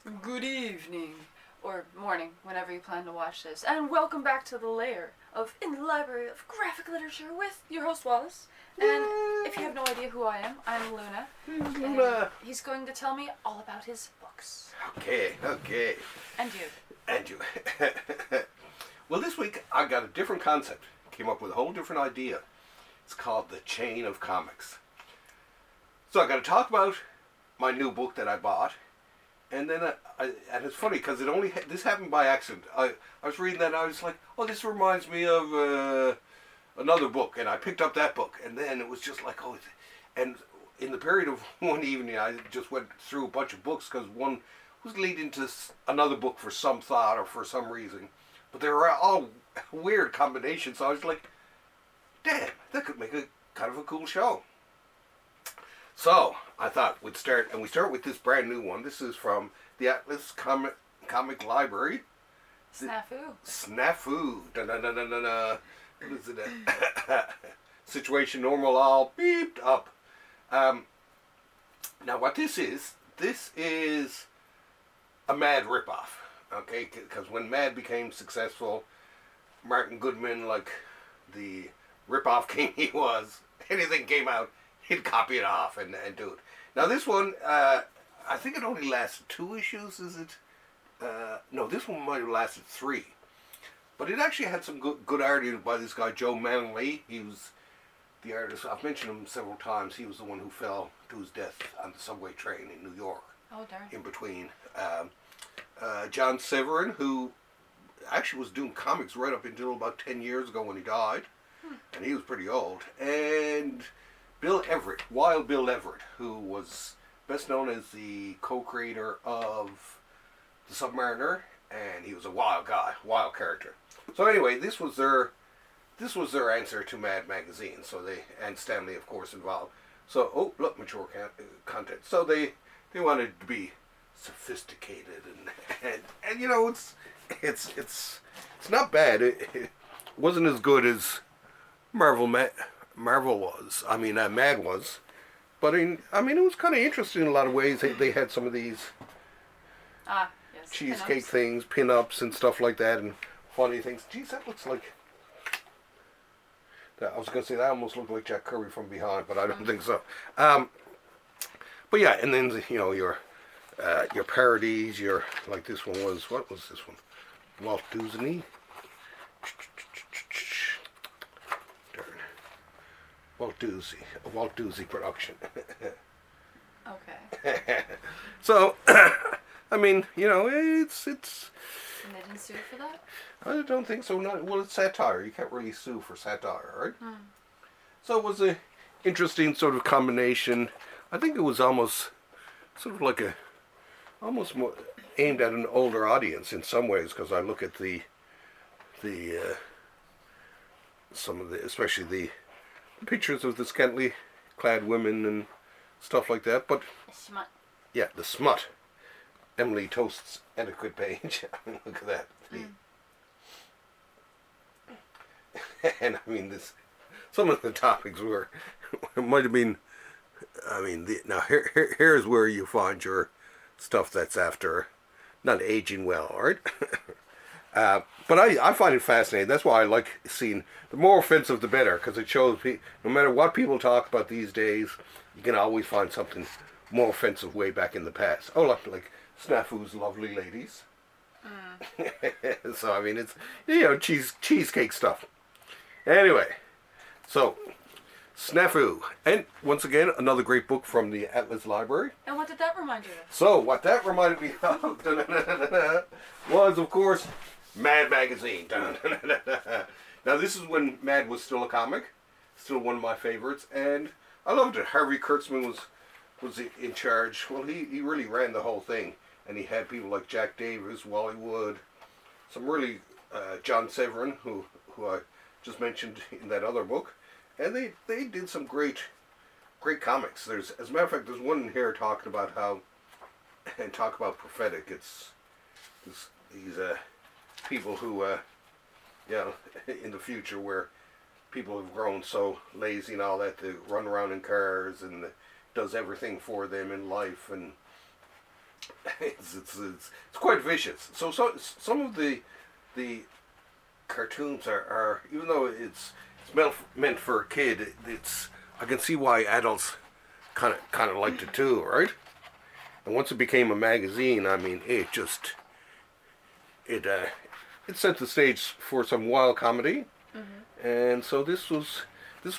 Good evening, or morning, whenever you plan to watch this, and welcome back to the lair of In the Library of Graphic Literature with your host Wallace. And if you have no idea who I am, I'm Luna. Luna. He's going to tell me all about his books. Okay. And you. And you. Well, this week I got a different concept. Came up with a whole different idea. It's called The Chain of Comics. So I got to talk about my new book that I bought. And then, and it's funny because this happened by accident. I was reading that and I was like, oh, this reminds me of another book. And I picked up that book. And then it was just like, oh, and in the period of one evening, I just went through a bunch of books because one was leading to another book for some thought or for some reason. But they were all weird combinations. So I was like, damn, that could make a kind of a cool show. So I thought we'd start, and we start with this brand new one. This is from the Atlas Comic Library. Snafu. Da-da-da-da-da-da. What is it? Situation normal, all beeped up. Now what this is a Mad ripoff. Okay, because when Mad became successful, Martin Goodman, like the ripoff king he was, anything came out, he'd copy it off and do it. Now this one, I think it only lasted 2 issues, is it? No, this one might have lasted 3. But it actually had some good art by this guy, Joe Manley. He was the artist. I've mentioned him several times. He was the one who fell to his death on the subway train in New York. Oh, darn. In between. John Severin, who actually was doing comics right up until about 10 years ago when he died. And he was pretty old. And Bill Everett, Wild Bill Everett, who was best known as the co-creator of The Submariner, and he was a wild guy, wild character. So anyway, this was their answer to Mad Magazine. So and Stanley, of course, involved. So look, mature content. So they wanted to be sophisticated and you know it's not bad. It wasn't as good as Marvel was. I mean, Mad was, but it was kind of interesting in a lot of ways. They had some of these yes, cheesecake pin-ups. things, pin-ups and stuff like that, and funny things. Geez, that looks like. I was gonna say that almost looked like Jack Kirby from behind, but I don't think so. But yeah, and then your parodies. Like this one was, what was this one? Walt Disney. Walt Disney production. Okay. So, I mean, it's. And they didn't sue for that? I don't think so. Well, it's satire. You can't really sue for satire, right? So it was a interesting sort of combination. I think it was almost sort of like almost more aimed at an older audience in some ways, because I look at some of the, especially the pictures of the scantily clad women and stuff like that. But The smut. yeah, the smut. Emily Toast's etiquette page. Look at that. And I mean, some of the topics might have been. I mean, now here's where you find your stuff that's after not aging well, all right? But I find it fascinating. That's why I like seeing the more offensive the better, because it shows no matter what people talk about these days, you can always find something more offensive way back in the past. Oh, like Snafu's lovely ladies. So I mean, it's cheesecake stuff. Anyway, so Snafu, and once again another great book from the Atlas Library. And what did that remind you of? So what that reminded me of was, of course, Mad Magazine. Now this is when Mad was still a comic, still one of my favorites, and I loved it. Harvey Kurtzman was in charge. Well, he really ran the whole thing, and he had people like Jack Davis, Wally Wood, some really John Severin, who I just mentioned in that other book, and they did some great comics. As a matter of fact, there's one in here talking about talk about prophetic. It's these people who in the future where people have grown so lazy and all that, they run around in cars and does everything for them in life, and it's quite vicious. So some of the cartoons are even though it's meant for a kid, it's I can see why adults kind of liked it too, right? And once it became a magazine, I mean, it set the stage for some wild comedy, and so this was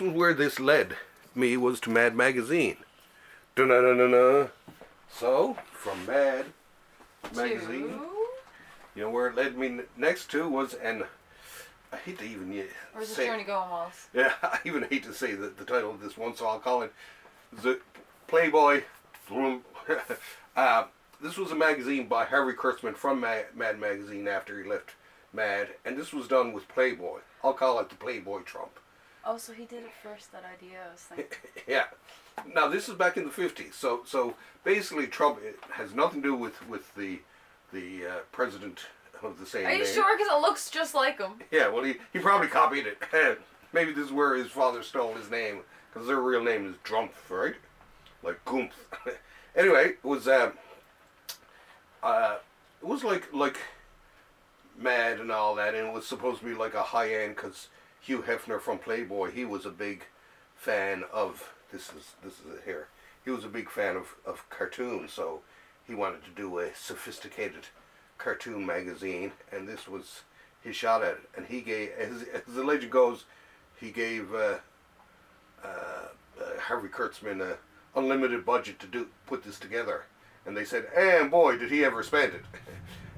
where this led me, was to Mad Magazine. Dun-dun-dun-dun-dun. So from Mad Magazine, you know where it led me next to was, and I hate to even Where's say. the journey going, Wallace? Yeah, I even hate to say the title of this one, so I'll call it the Playboy. This was a magazine by Harvey Kurtzman from Mad Magazine after he left Mad, and this was done with Playboy. I'll call it the Playboy Trump. Oh, so he did it first, that idea, I was thinking. Yeah. Now, this is back in the 50s, so basically Trump has nothing to do with the president of the same name. Are you sure? Because it looks just like him. Yeah, well, he probably copied it. Maybe this is where his father stole his name, because their real name is Drumpf, right? Like Gumpf. Anyway, it was like Mad and all that, and it was supposed to be like a high end, because Hugh Hefner from Playboy, he was a big fan of this is it here. He was a big fan of cartoons, so he wanted to do a sophisticated cartoon magazine, and this was his shot at it. And he gave, as the legend goes, he gave Harvey Kurtzman an unlimited budget to put this together, and they said, and boy, did he ever spend it.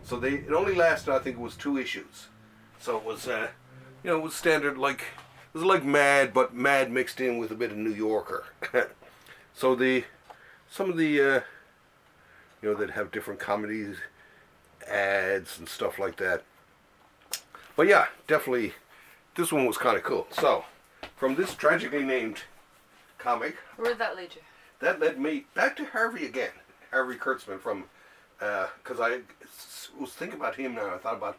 So it only lasted, I think it was 2 issues. So it was it was standard, like it was like Mad, but Mad mixed in with a bit of New Yorker. So some of the that have different comedies, ads and stuff like that. But yeah, definitely this one was kind of cool. So from this tragically named comic, Where'd that lead you? that led me back to Harvey again. Harvey Kurtzman from, because I was thinking about him now. I thought about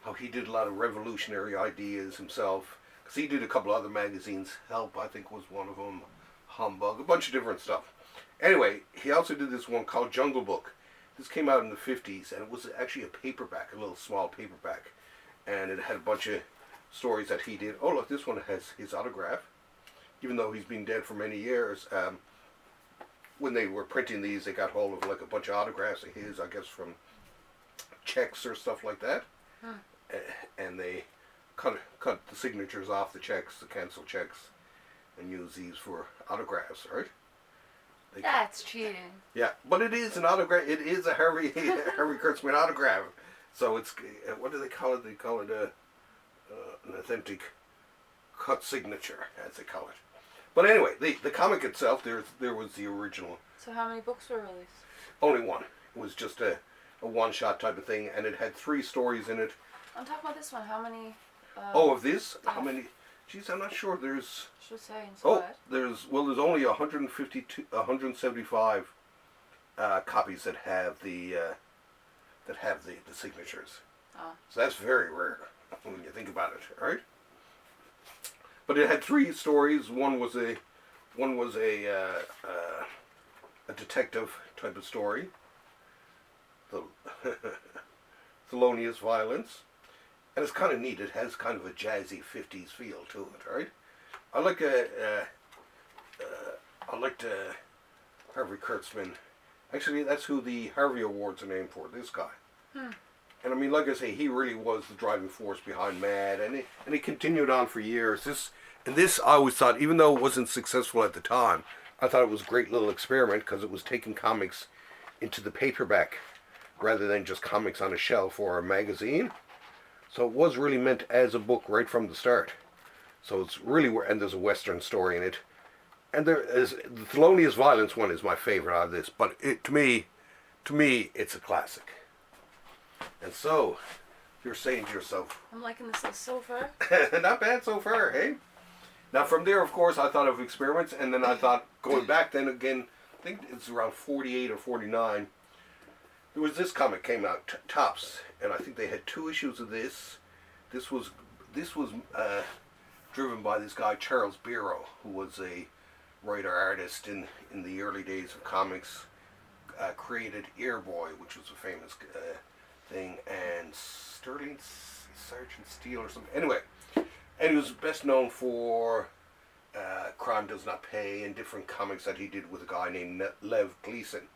how he did a lot of revolutionary ideas himself. Because he did a couple other magazines. Help, I think, was one of them. Humbug, a bunch of different stuff. Anyway, he also did this one called Jungle Book. This came out in the 50s, and it was actually a paperback, a little small paperback. And it had a bunch of stories that he did. Oh, look, this one has his autograph. Even though he's been dead for many years, when they were printing these, they got hold of like a bunch of autographs of his, I guess from checks or stuff like that. And they cut the signatures off the checks, the canceled checks, and use these for autographs, right? That's cheating. Yeah, but it is an autograph. It is a Harvey Kurtzman autograph. So it's, what do they call it? They call it an authentic cut signature, as they call it. But anyway, the comic itself, there was the original. So how many books were released? Only one. It was just a one-shot type of thing, and it had 3 stories in it. I'm talking about this one. How many? Of this? How many? Geez, I'm not sure. There's... Should say inside. there's only 175 copies that have the signatures. Oh. So that's very rare when you think about it, right? But it had 3 stories. One was a detective type of story. The Thelonious Violence. And it's kind of neat. It has kind of a jazzy 50s feel to it, right? I liked Harvey Kurtzman. Actually, that's who the Harvey Awards are named for, this guy. And I mean, like I say, he really was the driving force behind Mad, and he continued on for years. This I always thought, even though it wasn't successful at the time, I thought it was a great little experiment, because it was taking comics into the paperback rather than just comics on a shelf or a magazine. So it was really meant as a book right from the start. So it's really, and there's a Western story in it. And there is, the Thelonious Violence one is my favorite out of this, but to me, it's a classic. And so, you're saying to yourself, I'm liking this list so far. not bad so far, hey? Now from there, of course, I thought of experiments, and then I thought, going back then again, I think it's around 48 or 49, there was this comic came out, Tops, and I think they had 2 issues of this. This was driven by this guy, Charles Biro, who was a writer-artist in the early days of comics. created Airboy, which was a famous thing, and Sterling Sergeant Steel or something. Anyway, and he was best known for Crime Does Not Pay and different comics that he did with a guy named Lev Gleason.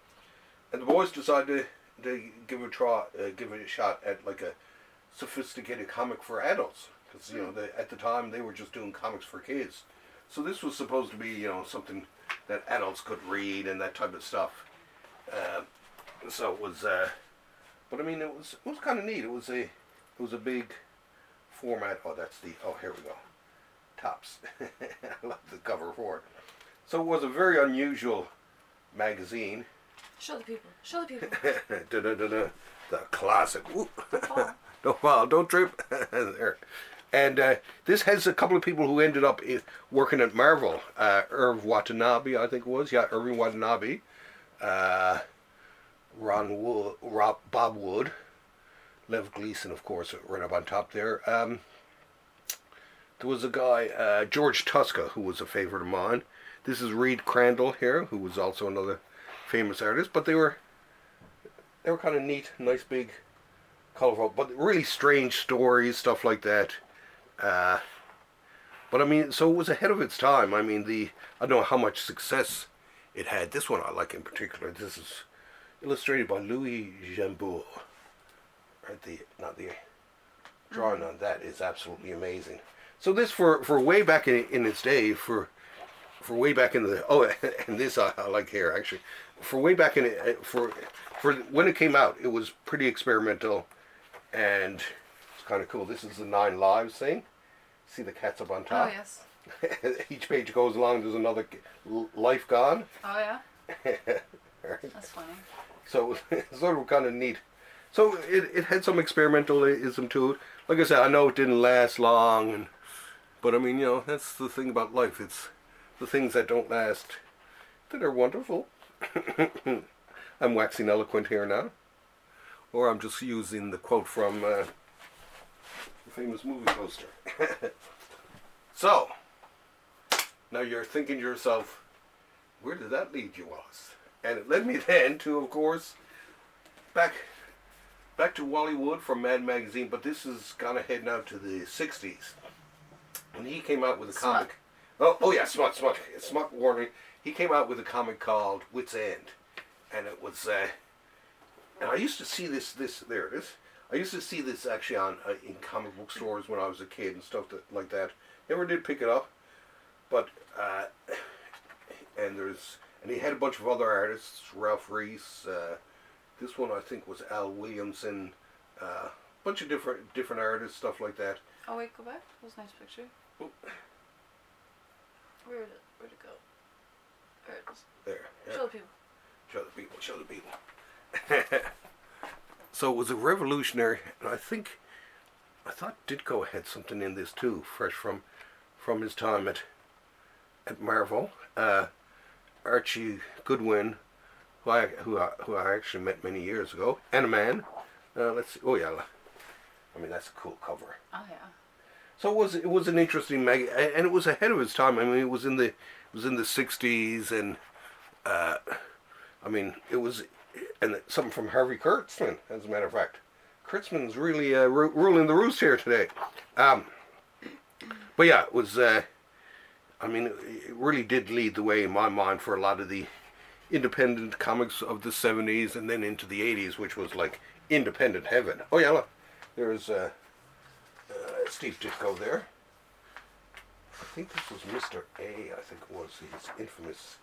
And the boys decided to give it a shot at like a sophisticated comic for adults, because at the time they were just doing comics for kids. So this was supposed to be something that adults could read and that type of stuff. So it was, but I mean it was kind of neat. It was a big format. Here we go. Tops. I love the cover for it. So it was a very unusual magazine. Show the people. Show the people. The classic. Don't fall. Don't trip. There. And this has a couple of people who ended up working at Marvel. Irv Watanabe, I think it was. Yeah, Irving Watanabe. Bob Wood. Lev Gleason, of course, right up on top there. There was a guy, George Tuska, who was a favorite of mine. This is Reed Crandall here, who was also another famous artist. But they were kind of neat, nice, big, colorful, but really strange stories, stuff like that. But I mean, so it was ahead of its time. I mean, I don't know how much success it had. This one I like in particular. This is illustrated by Louis Jambour. Right, the drawing on that is absolutely amazing. So this for way back in its day, for way back in the and this I like here actually, for way back in it for when it came out, it was pretty experimental, and it's kind of cool. This is the 9 Lives thing. See the cats up on top? Oh, yes. Each page goes along, there's another life gone. Oh, yeah? Right. That's funny. So it's sort of kind of neat. So it had some experimentalism to it. Like I said, I know it didn't last long, but I mean, that's the thing about life. It's the things that don't last that are wonderful. I'm waxing eloquent here now. Or I'm just using the quote from the famous movie poster. So, now you're thinking to yourself, where did that lead you, Wallace? And it led me then to, of course, back to Wally Wood from Mad Magazine, but this has gone ahead now to the 60s. And he came out with a comic. Oh yeah, Smut warning. He came out with a comic called Wits End. And it was, and I used to see this, there it is. I used to see this actually in comic book stores when I was a kid and stuff like that. Never did pick it up, but, and he had a bunch of other artists, Ralph Reese, this one I think was Al Williamson, a bunch of different artists, stuff like that. Oh wait, go back. That was a nice picture. Oh. Where'd it go? There it is. There. Yeah. Show the people. Show the people. So it was a revolutionary, and I thought Ditko had something in this too, fresh from his time at Marvel. Archie Goodwin, who I actually met many years ago, and a man. Let's see. Oh yeah, I mean that's a cool cover. Oh yeah. So it was an interesting mag, and it was ahead of its time. I mean, it was in the 60s, and I mean it was, and something from Harvey Kurtzman, as a matter of fact. Kurtzman's really ruling the roost here today. But yeah, it was. I mean, it really did lead the way in my mind for a lot of the independent comics of the 70s and then into the 80s, which was like independent heaven. Oh yeah, look, there's Steve Ditko there. I think this was Mr. A, I think it was his infamous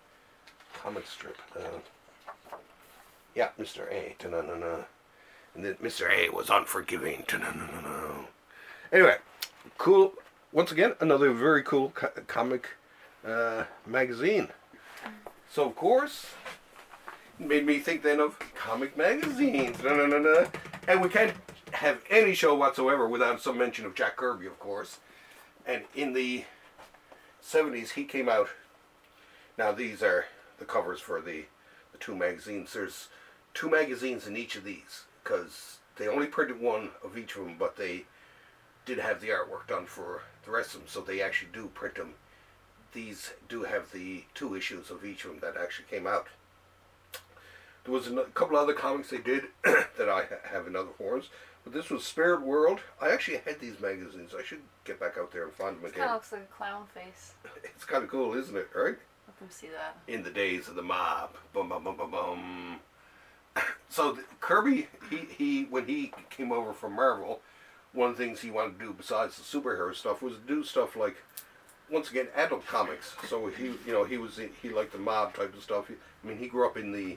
comic strip. Yeah, Mr. A. Ta-na-na-na. And then Mr. A was unforgiving. Ta-na-na-na-na. Anyway, cool. Once again, another very cool comic magazine. So, of course, it made me think then of comic magazines. Ta-na-na-na. And we can't have any show whatsoever without some mention of Jack Kirby, of course. And in the 70s, he came out. Now, these are the covers for the 2 magazines. There's 2 magazines in each of these, because they only printed one of each of them, but they did have the artwork done for the rest of them, so they actually do print them. These do have the 2 issues of each of them that actually came out. There was a couple other comics they did that I have in other forms. But this was Spirit World. I actually had these magazines. I should get back out there and find them again. Kind of looks like a clown face. It's kind of cool, isn't it? Right? Let them see that. In the days of the mob. Bum, bum, bum, bum, bum. So Kirby, he when he came over from Marvel, one of the things he wanted to do besides the superhero stuff was do stuff like, once again, adult comics. So he liked the mob type of stuff. He grew up in the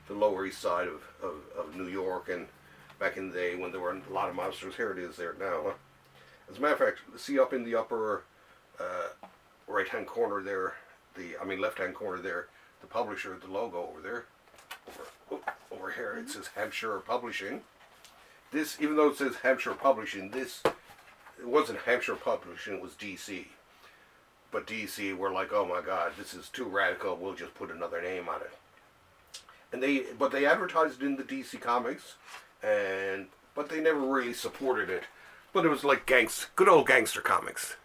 Lower East Side of New York, and back in the day when there were a lot of mobsters. Here it is there now. Huh? As a matter of fact, see up in the upper right-hand corner there, left-hand corner there, the publisher, the logo over there, over here, it says Hampshire Publishing. This, even though it says Hampshire Publishing, it wasn't Hampshire Publishing, it was DC. But DC were like, oh my God, this is too radical, we'll just put another name on it. And they advertised in the DC Comics, but they never really supported it. But it was like good old gangster comics.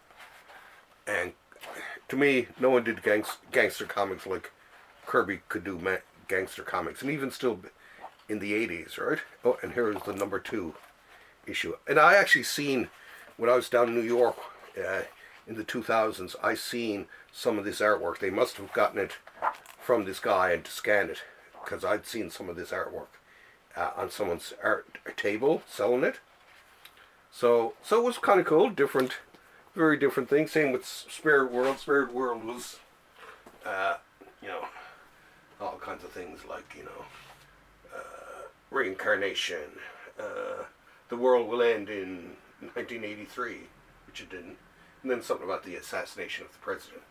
And to me, no one did gangster comics like Kirby could do gangster comics. And even still in the 80s, right? Oh, and here is the number 2 issue. And I actually seen, when I was down in New York in the 2000s, I seen some of this artwork. They must have gotten it from this guy and scanned it, because I'd seen some of this artwork on someone's art table selling it. So it was kind of cool, very different thing. Same with Spirit World. Spirit World was, all kinds of things like, reincarnation. The world will end in 1983, which it didn't. And then something about the assassination of the president.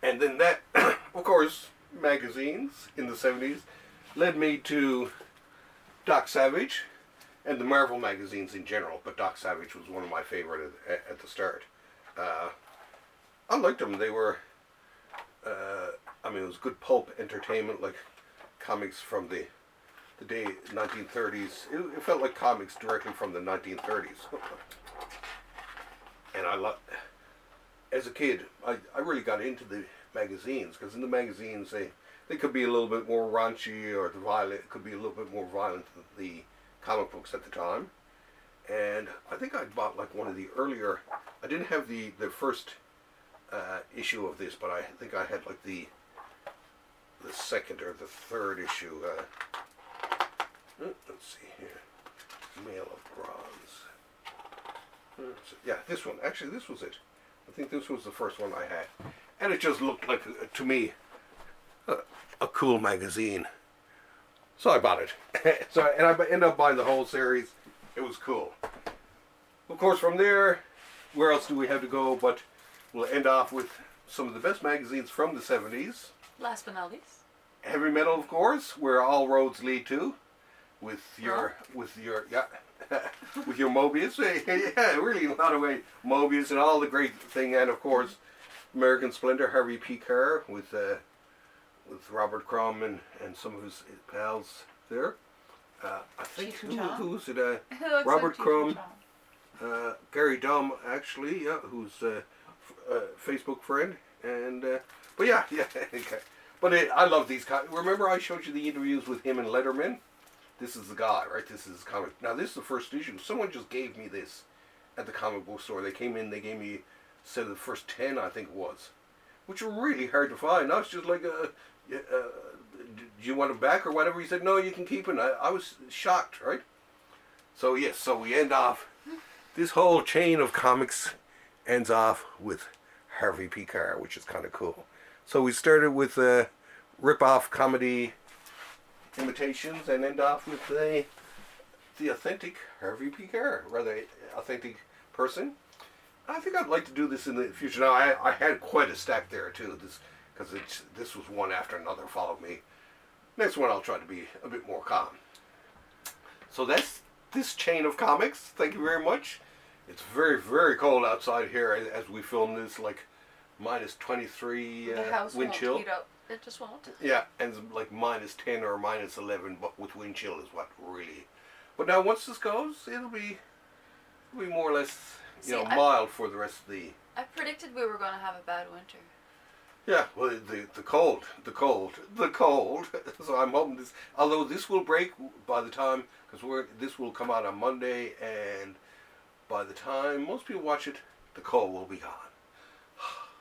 And then that, of course, magazines in the 70s led me to Doc Savage and the Marvel magazines in general, but Doc Savage was one of my favorite at the start. I liked them. They were, it was good pulp entertainment, like comics from the day 1930s. It felt like comics directly from the 1930s. And as a kid, I really got into the magazines, because in the magazines they could be a little bit more raunchy, or it could be a little bit more violent than the comic books at the time. And I think I bought like one of the earlier, I didn't have the first issue of this, but I think I had like the second or the third issue. Let's see here. Mail of Bronze. Yeah, this one. Actually, this was it. I think this was the first one I had. And it just looked like, to me, a cool magazine. So I bought it. And I ended up buying the whole series. It was cool. Of course, from there, where else do we have to go? But we'll end off with some of the best magazines from the 70s. Last but not least. Heavy metal, of course, where all roads lead to. With your Mobius. Yeah, really in a lot of ways. Mobius and all the great thing. And of course, American Splendor, Harvey P. Kerr with Robert Crumb and some of his pals there. I think, who was it? Robert Crumb, Gary Dumm, actually, who's a Facebook friend. And, but yeah. But I love these guys. Remember I showed you the interviews with him and Letterman? This is the guy, right? This is his comic. Now, this is the first issue. Someone just gave me this at the comic book store. They came in, they gave me, said the first 10, I think it was, which were really hard to find. Now it's just like, do you want them back or whatever? He said, no, you can keep it. I was shocked, right? So, yes, so we end off, this whole chain of comics ends off with Harvey P. Kerr, which is kind of cool. So we started with rip-off comedy imitations and end off with the authentic Harvey P. Kerr, rather authentic person. I think I'd like to do this in the future. Now, I had quite a stack there too, because this was one after another followed me. Next one I'll try to be a bit more calm. So that's this chain of comics. Thank you very much. It's very, very cold outside here as we film this, like minus 23 the house wind chill. Won't heat up. It just won't. Yeah, and like minus 10 or minus 11, but with wind chill is what really. But now once this goes, it'll be more or less, mild for the rest of the. I predicted we were going to have a bad winter. Yeah, well, the cold. So I'm hoping this, although this will break by the time, because this will come out on Monday, and by the time most people watch it, the cold will be gone.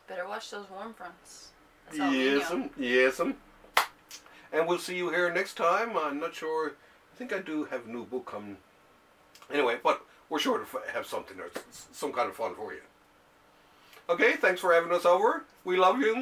Better watch those warm fronts. That's all we know. Yes'm. And we'll see you here next time. I'm not sure. I think I do have a new book coming. Anyway, but we're sure to have something or some kind of fun for you. Okay, thanks for having us over. We love you.